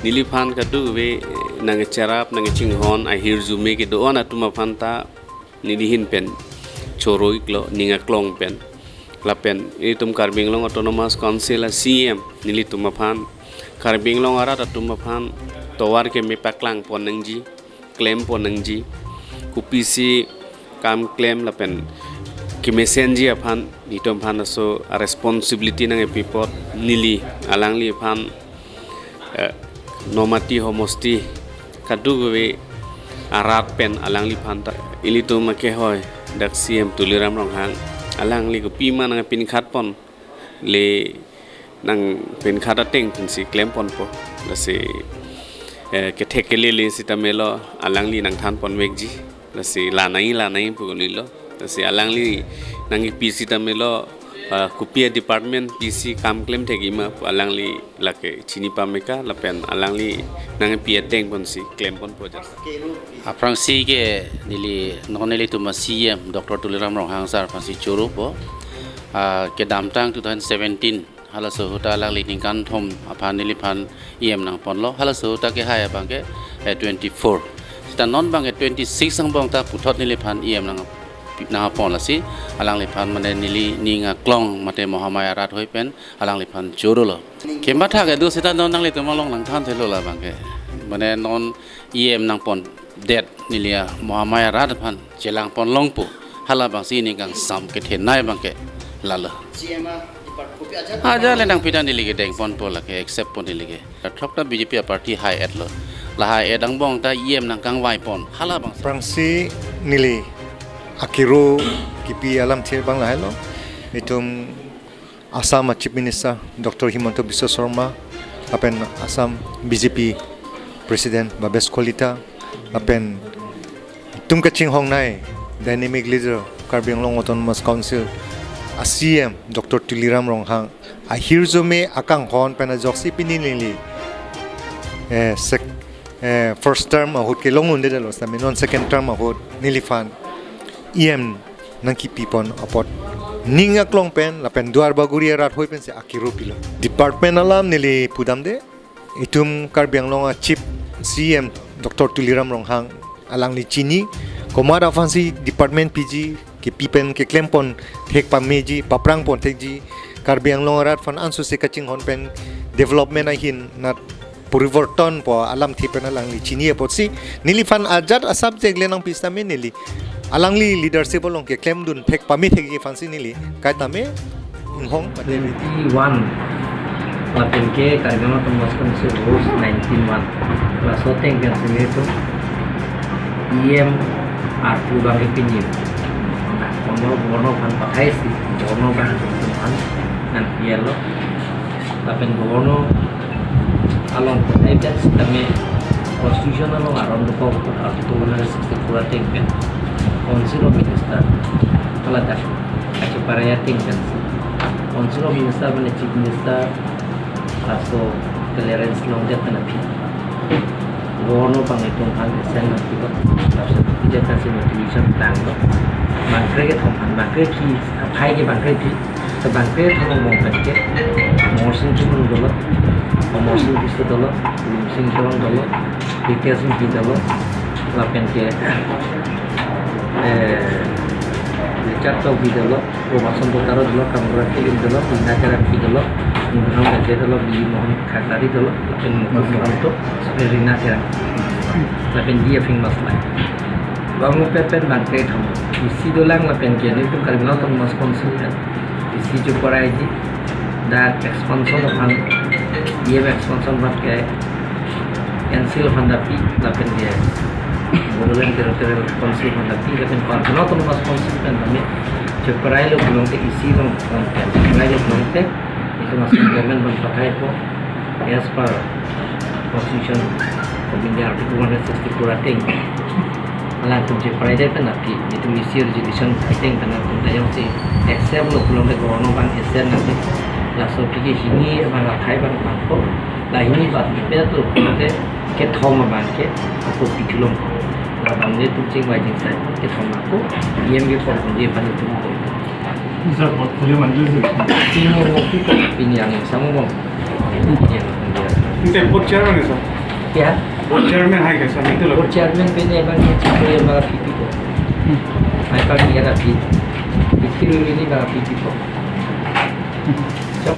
niliphan kadu we nang charap nang chinghon ahir zume ke doon atuma phanta nilihin pen choroi klo ninga klong pen lapen ilitum Karbinglong Autonomous Council CM nilituma phan Karbinglong arat atuma phan towar ke mepaklang ponangji claim ponangji kupisi kam claim lapen kimesenji aphan nitom phan so responsibility nang epipot nili alangli phan nomati homosti kadu we arat pen alangli phan ta ilitum make hoy dak CM Tuliram Ronghang alangli ko pima nang pin khat pon le nang pin khat ateng pin si claim pon po la se ke thekele le sitamelo alangli nang than pon wekji la se lanai pu lilo la se alangli nang PC tamelo kupia department PC kam claim thegima alangli lake chini pameka lapen alangli nang pi ateng pon si claim pon po jas Aprangsi ke nili noneli tu CM Dr. Tuliram Ronghang sar pasi churu po ke damtang 2017 hala sohuta lang liningkan thom aphan nili phan EM nang ponlo hala sohuta ke hai bang ke 24 sta non bang ke 26 sang bang ta puthot nili phan EM nang na pon la si alang li phan mane nili ninga klong mate mohamaya rat hoi pen alang li phan churu lo kemba tha ke du sita non nang li tu malong lang than thelo la bang ke mane non EM nang pon det nilia mohamaya rat phan chelang pon longpu hala bang si ni kang sam ke the nai bang ke lala aja le nang pita nili ke deng pon pol la ke accept pon nili ke thok ta BJP party high at lo la hai edang bong ta EM nang kang wai pon hala bang Prangsi nili akiru kipi alam thir bang la hello itum Assam Chief Minister Dr. Himanta Biswa Sarma apen Assam BJP President Babes Kolita apen tum kaching hong nai dynamic leader Karbinglong Autonomous Council CM Dr. Tuliram Ronghang ahirzume akang hon pena joksi pinilili first term ahut ke longun de los non second term ahut nilifan EM nangki pipon apot ninga klong pen la pen duar baguri rat hoi pen se akiru pilo department alam nili pudam de itum Karbinglong Chief CM Dr. Tuliram Ronghang alang li chini komada fansi department PG ke pipen ke klempon thek pameji paprang pon thekji Karbinglong rat fan ansu se kaching hon pen development ahin nat purivorton po alam thipen alang li chini apot si nili fan ajat a subject lenang pistame nili alang li leadership olong ke klem dun thek pami thekji fansi nili kai tame inhong pade 1 lapen ke Karbinglong Autonomous Council rules 19.1 la soteng kan semeto EM arpu bang pinjim nah bono kan pakai si bono kan tuhan nan yellow lapen bono along pakai kan sistemnya constitutional lo aron ko article 164 teng kan council of minister kala dak aja paraya teng kan council of minister mane chief minister aso clearance long jet na pi gono pangitong han sen na tiba tapos ija kasi motivation plan lo bangkre ke thong bangkre ki phai ke bangkre ki to bangkre thong mong kan ke motion chun dolo motion bisu dolo sing chon dolo dikasing ki dolo lapen ke chatto ki dolo promotion to taro dolo kamra ke dolo binacara ki dolo Nuham kerja dulu di mohon kagari dulu, lapen mohon tu sebenarnya kira, lapen dia famous lah. Bangun pepen bangkit ham, isi dolang lapen kini tu Karbinglong Autonomous Council kan, isi cukup aja, dah expansion lapan, dia expansion buat ke, cancel handapi lapen dia, bukan territorial council handapi, lapen Karbinglong Autonomous Council kan kami cukup aja lo belum ke isi lo konten, aja belum ke itu masih government berpakai po as per constitution of India article 164 rating alang kunci pride kan nanti itu misi resolution rating karena kita yang si accept lo belum ke gono bang accept nanti langsung pergi sini bang kai bang po lah ini buat kita tuh nanti ke thom bang ke aku pikulong lah bang ni tu cing wajib saya ke thom aku yang dia pun dia pada tu Misal portfolio manjur sih. Ini mau kita ini yang sama bang. Ini yang dia. Ini tempot chairman itu. क्या chairman hai ka sami to और चेयरमैन पे ने बन के हमारा पीपी को I card near अभी इसकी नहीं बना पीपी को